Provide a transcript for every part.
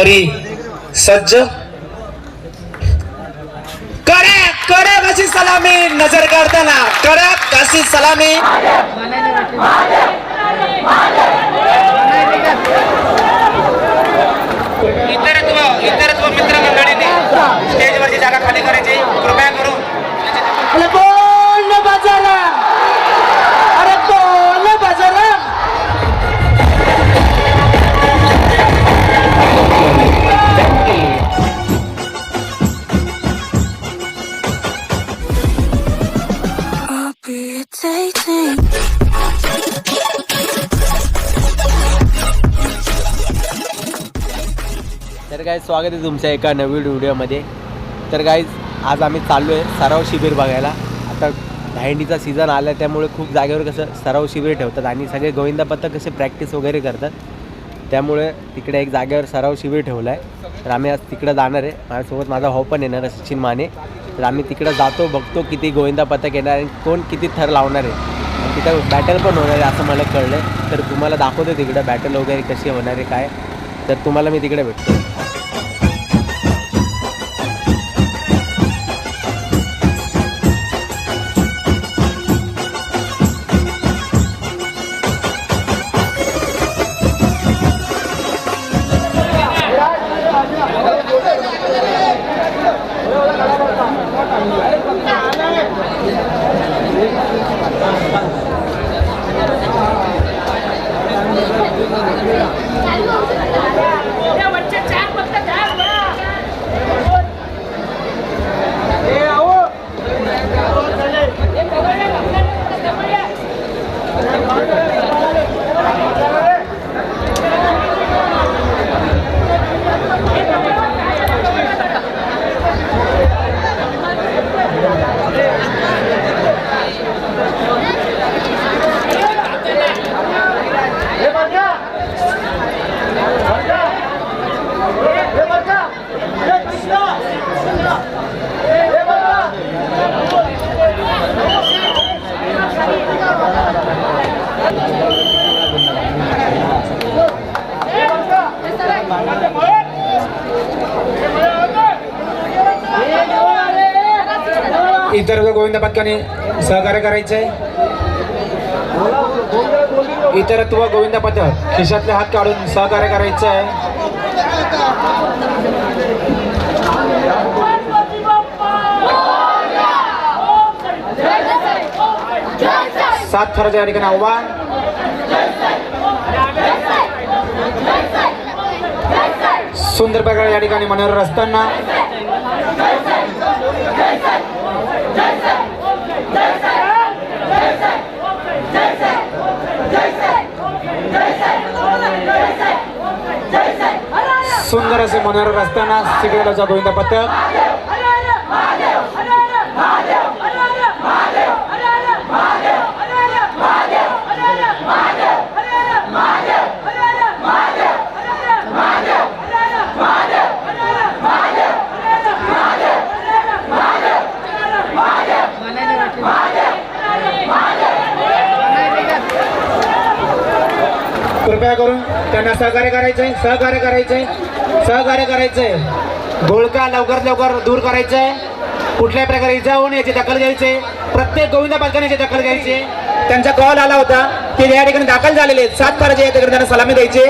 परी सज्ज कडक अशी सलामी नजर काढताना कडक अशी सलामी इतरत्व मित्रमंडळींनी स्टेजवरची जागा खाली करायची कृपया करून तर गाईज स्वागत आहे तुमच्या एका नवीन व्हिडिओमध्ये. तर गाईज आज आम्ही चाललो आहे सराव शिबिर बघायला. आता धायंडीचा सीझन आला आहे त्यामुळे खूप जागेवर कसं सराव शिबिर ठेवतात आणि सगळे गोविंदा पथक कसे प्रॅक्टिस वगैरे करतात, त्यामुळे तिकडे एक जागेवर सराव शिबिर ठेवलं आहे. तर आम्ही आज तिकडं जाणार आहे. माझ्यासोबत माझा भाऊ पण येणार आहे सचिन माने. तर आम्ही तिकडं जातो, बघतो किती गोविंदा पथक येणार आणि कोण किती थर लावणार आहे. तिथं बॅटल पण होणार आहे असं मला कळलं आहे. तर तुम्हाला दाखवतो तिकडं बॅटल वगैरे कशी होणार आहे काय. तर तुम्हाला मी तिकडे भेटतो. इतर गोविंदा पथकाने सहकार्य करायचे. इतरत्व गोविंदा पथक खिशातले हात काढून सहकार्य करायचे आहे. सात थराच्या या ठिकाणी आव्हान. सुंदर प्रकारे या ठिकाणी मनोहर असताना सुंदर असे मनोहर असताना सिगरेटचा गोविंदा पथक. कृपया करून त्यांना सहकार्य करायचंय. घोळका लवकर दूर करायचंय. कुठल्याही प्रकारे इजा होऊन याची दखल घ्यायची. प्रत्येक गोविंदा पथकाने याची दखल घ्यायची. त्यांचा कॉल आला होता की या ठिकाणी दाखल झालेले 7 थराचे या ठिकाणी त्यांना सलामी द्यायची.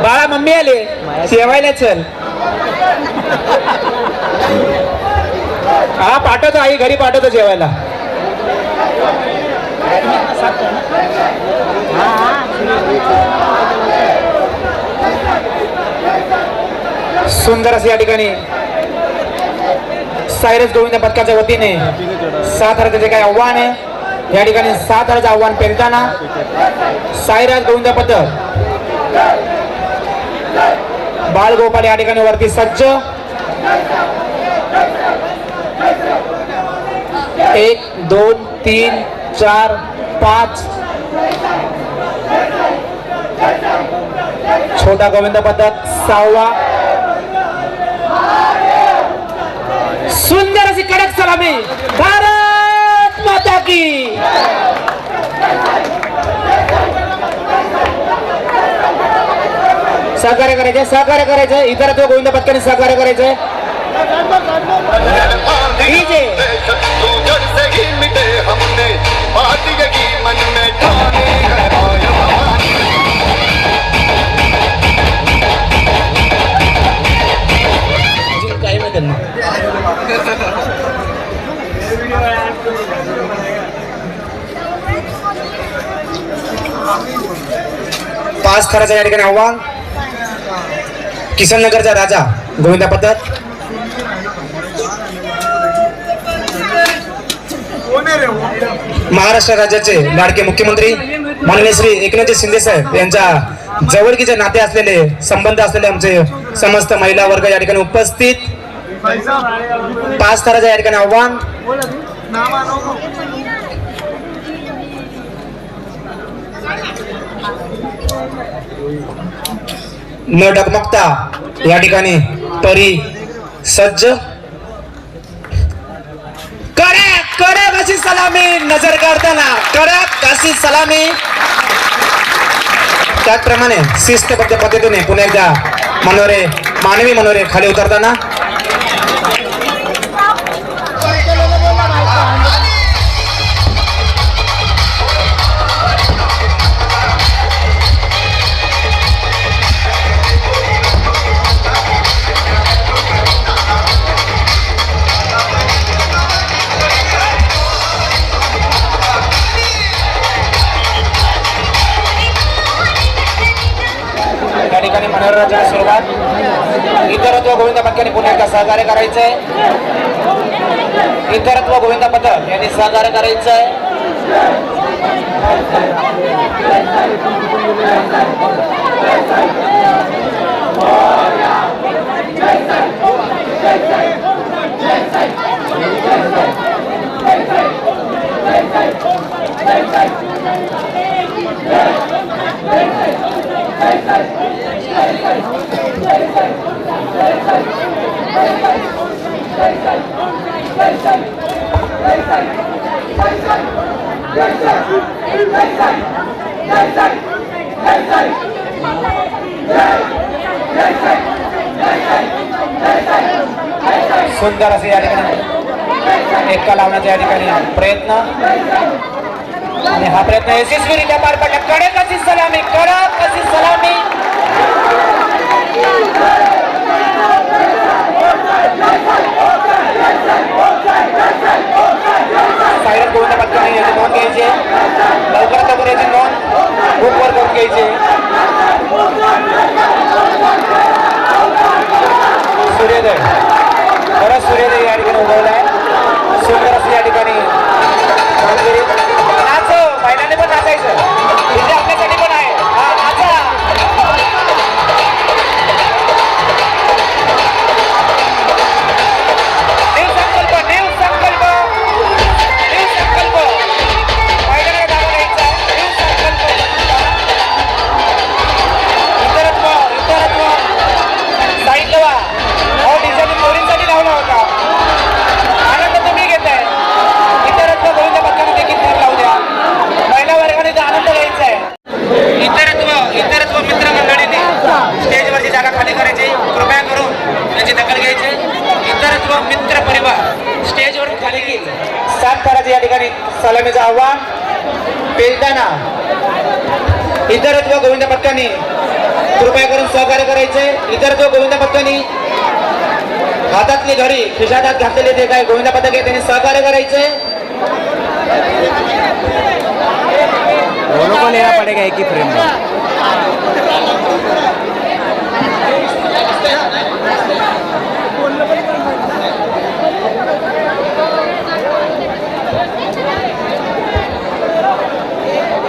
बाळा मम्मी आले जेवायला चल. हा पाठवतो, आई घरी पाठवतो जेवायला. सुंदर असे या ठिकाणी सायरस गोविंदा पथकाच्या वतीने 7 थराचे काही आव्हान आहे या ठिकाणी 7 थराचे आव्हान पेलताना सायरस गोविंदा पथक बाळगोपाल या ठिकाणी वरती सज्ज. 1 2 3 4 5 छोटा गोविंदा पथक 6वा. सुंदर अशी कडक सलामी. भारत माता की. सहकार्य करायचं इतर तो गोविंद पथकाने सहकार्य करायचंय डीजे काही माहिती नाही. पाच थराचं या ठिकाणी आव्हान किसननगरचा राजा गोविंदा पद्धत महाराष्ट्र राज्याचे लाडके मुख्यमंत्री माननीय श्री एकनाथ शिंदे साहेब यांच्या जवळकीचे नाते असलेले संबंध असलेले आमचे समस्त महिला वर्ग या ठिकाणी उपस्थित पाच थराचं या ठिकाणी आव्हान न डगमगता या ठिकाणी परी सज्ज कडक अशी सलामी नजर काढताना कडक अशी सलामी त्याचप्रमाणे शिस्तबद्ध पद्धतीने पुन्हा एकदा मानवी मनोरे खाली उतरताना या ठिकाणी मनोरंजनाची सुरुवात इतरत्व गोविंद पथकाने पुन्हा एकदा सहकार्य करायचंय इतरत्व गोविंद पथक यांनी सहकार्य करायचंय सुंदर असे या ठिकाणी एका लावण्याचा या ठिकाणी प्रयत्न आणि हा प्रयत्न यशस्वीरित्या पार पडला कडक अशी सलामी सायरन गोविंद पथकाने याची नोंद घ्यायची लवकरात लवकर याची नोंद बुकवर करून घ्यायची सूर्योदय बरंच सूर्योदय या ठिकाणी उगवला आहे सुंदर असं या ठिकाणी कामगिरी नाच महिलांनी पण नाचायचं तिथे आपल्यासाठी पण आहे नाचा महिलांना धावा घ्यायचा इतरत्व सांगितलं वा हो डिझाईन मोरींसाठी लावला होता आनंद तुम्ही घेताय इतरत्व गोविंद पथकाने देखील तर लावू द्या महिला वर्गाने तर आनंद घ्यायचा आहे इतरत्व मित्रमंडळीने स्टेजवरची जागा खाली करायची कृपया करून त्याची दखल घ्यायची इतरत्व मित्र परिवार स्टेजवरून खाली घेईल 7 थराचे या ठिकाणी सलामीचं आव्हान पेलताना इतरत्व गोविंद पथकाने कृपया करून सहकार्य करायचे इतरत्व गोविंद पथकाने हातातली घडी खिशात घातलेले जे काही गोविंद पथक आहे त्यांनी सहकार्य करायचे दोनों को लेना पड़ेगा एक ही फ्रेम में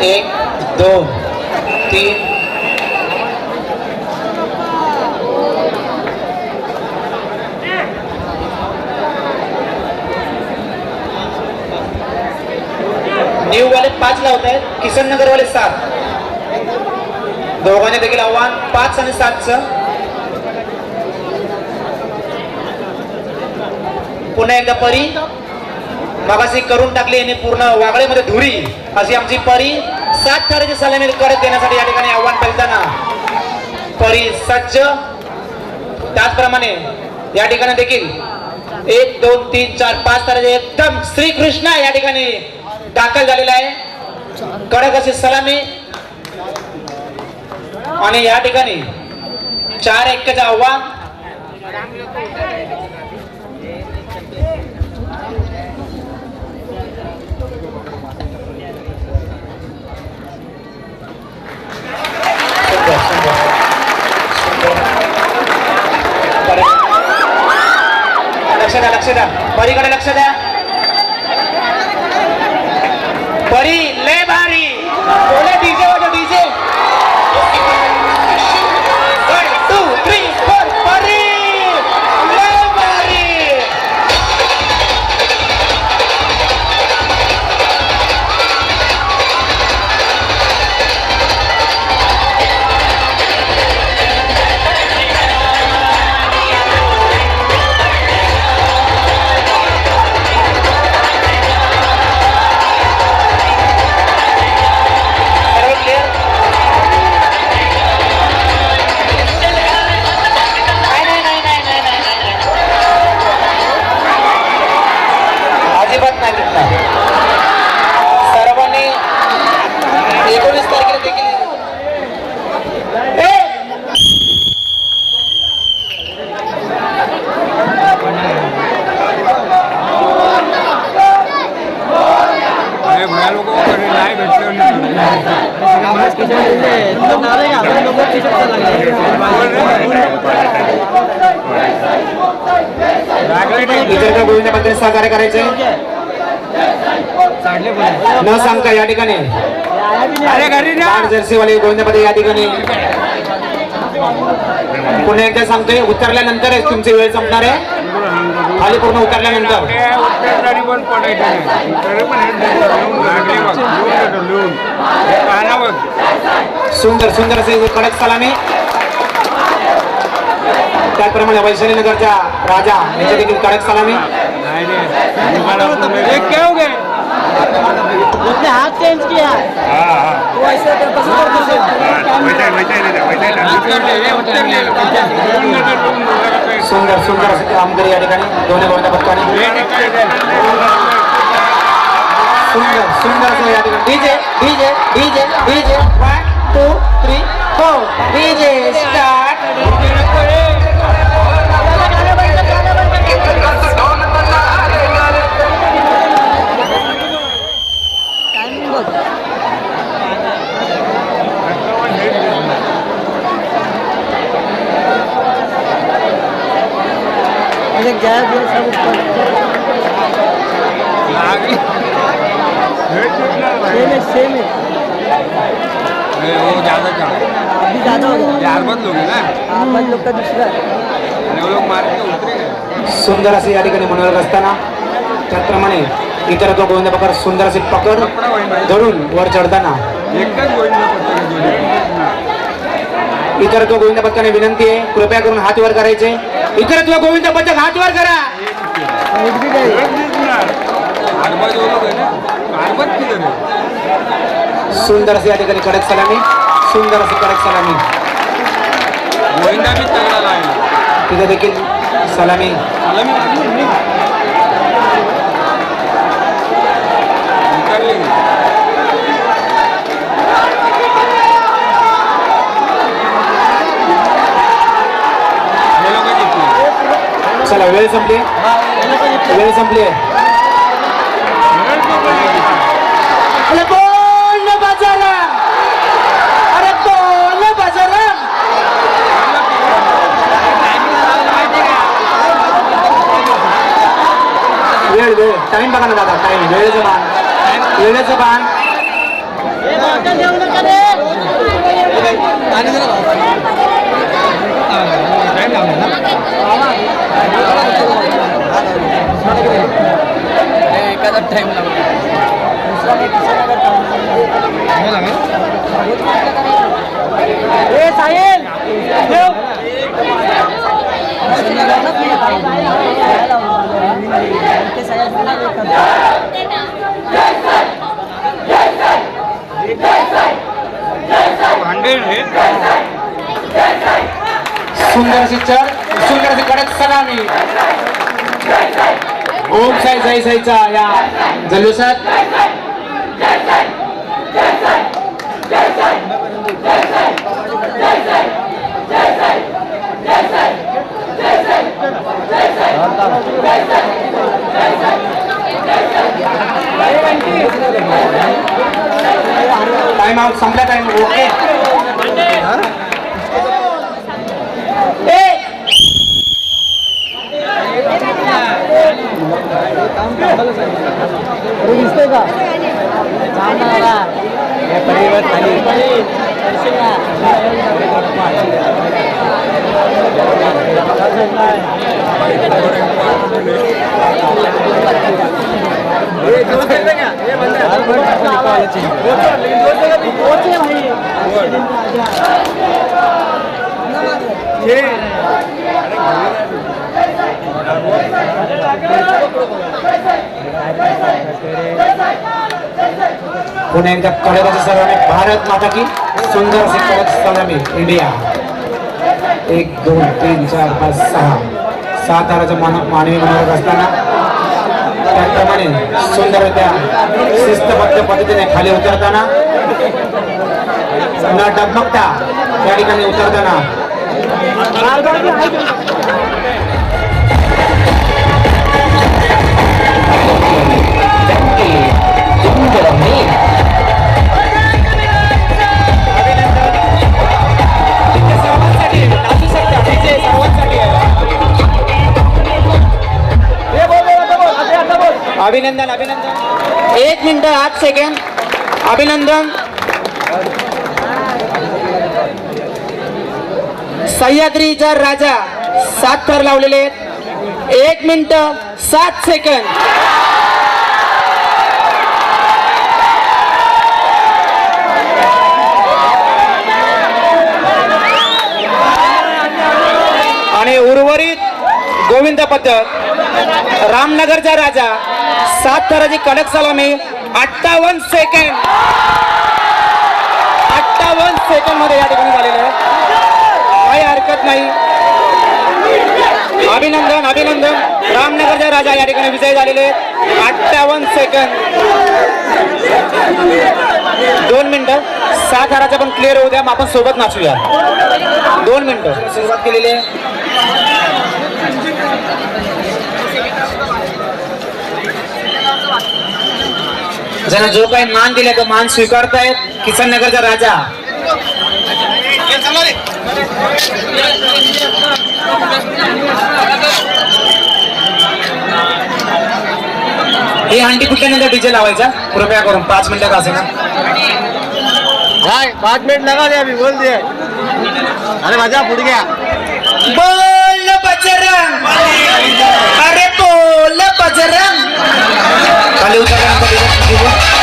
एक 2 3 न्यू वाले 5 लावत आहेत किसननगर वाले 7 दोघांनी देखील आव्हान 5 आणि 7चं पुन्हा एकदा परी मगाशी करून टाकली आणि पूर्ण वागळेमध्ये धुरी अशी आमची परी 7 थराची सलामी करत देण्यासाठी या ठिकाणी आव्हान पेलताना परी सज्ज. त्याचप्रमाणे या ठिकाणी देखील 1 2 3 4 5 तारे एकदम श्रीकृष्ण या ठिकाणी दाखल झालेला आहे. कडक अशी सलामी आणि या ठिकाणी 4-1 आव्हान. लक्ष द्या परीकडे लक्ष द्या. परी लय भारी बोले डीजे वाजव डीजे. 1 2 3 4 परी लय भारी. सर्वांनी 19 तारखेला देखील इतर गोविंदाबद्दल सहकार्य करायचे न सांगता या ठिकाणी जर्सीवाले गोविंदामध्ये या ठिकाणी पुन्हा एकदा सांगतोय उतरल्यानंतर तुमची वेळ संपणार आहे. खाली पूर्ण उतरल्यानंतर सुंदर सुंदर असे कडक सलामी. त्याचप्रमाणे वैशाली नगरच्या राजा यांच्या देखील कडक सलामी. उसने हाथ चेंज किया. तो ऐसे सुंदर सुंदर असे कामगिरी या ठिकाणी दोन्ही गोविंदा पथकाने सुंदर सुंदर असे या ठिकाणी DJ DJ DJ DJ 1 2 3 4 DJ start. Same है. वो ज़्यादा क्या अभी ज्यादा हो गया. यार बंद लोग ना आपण लोक का दुसरा वो लोग मार के उतरे. सुंदर असे या ठिकाणी मनोरंजन असताना त्याचप्रमाणे इतर तो गोविंद प्रकार सुंदर असे पकड धरून वर चढताना एकच गोविंद इतर तो गोविंद पथकाने विनंती आहे कृपया करून हात वर करायचे. इतर तो गोविंद पथक हात वर करा. आरबाज वो लोग है ना आरबाज किधर है. सुंदर असे या ठिकाणी कडक सलामी. सुंदर असे कडक सलामी. गोविंदा भी तगड़ा लाएगा. तिथे देखील सलामी. निकाल लेंगे. ये लोग जितने चला वेळ संपली. वेळ संपली. अरे बोल ना बाजारा. अरे बोल ना बाजारा. वेळ वेळ टाइम बघा ना दादा. टाइम वेळेचं बाण. वेळेचं बाण. एखादा टाइम साहिल हंड्रेड है. सुंदर अशी सुंदर अशी कडक सलामी ओम साई साई साईचा या जल्लोषात टाइम आउट संपला टाइम ओके दिसतंय का परिवार खाली पुन्हा एकदा कडकाची सलामी भारत माता की सुंदर अशी कडक सलामी इंडिया 1 2 3 4 5 6 7 ताराचा मानवी मनोरथ असताना त्याप्रमाणे सुंदररित्या शिस्तबद्ध पद्धतीने खाली उतरताना न डगमगता त्या ठिकाणी उतरताना अभिनंदन अभिनंदन 1 मिनिट 8 सेकंड अभिनंदन सह्याद्रीचा राजा 7 थर लावलेले 1 मिनिट 7 सेकंड आणि उर्वरित गोविंद पथक रामनगरचा राजा 7 थराची कडक सलामी 58 सेकंड 58 सेकंड मध्ये या ठिकाणी झालेलं आहे काही हरकत नाही अभिनंदन अभिनंदन रामनगरचा राजा या ठिकाणी विजय झालेले 58 सेकंद 2 मिनिटं 7 थराचा पण क्लिअर होऊ द्या मग आपण सोबत नाचूया 2 मिनिटं सुरुवात केलेली आहे ज्यांना जो काही मान दिला तो मान स्वीकारतायत किसन नगरचा राजा ही हंडी कुठल्यानंतर डीजे लावायचा कृपया करून 5 मिनिटात असे ना 5 मिनिट लगा दे अभी बोल दे अरे माझा पुढे घ्या बोल बजरंग अरे बोल बजरंग खाली उतरल्यानंतर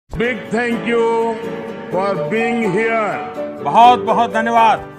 Big thank you for being here. बहुत बहुत धन्यवाद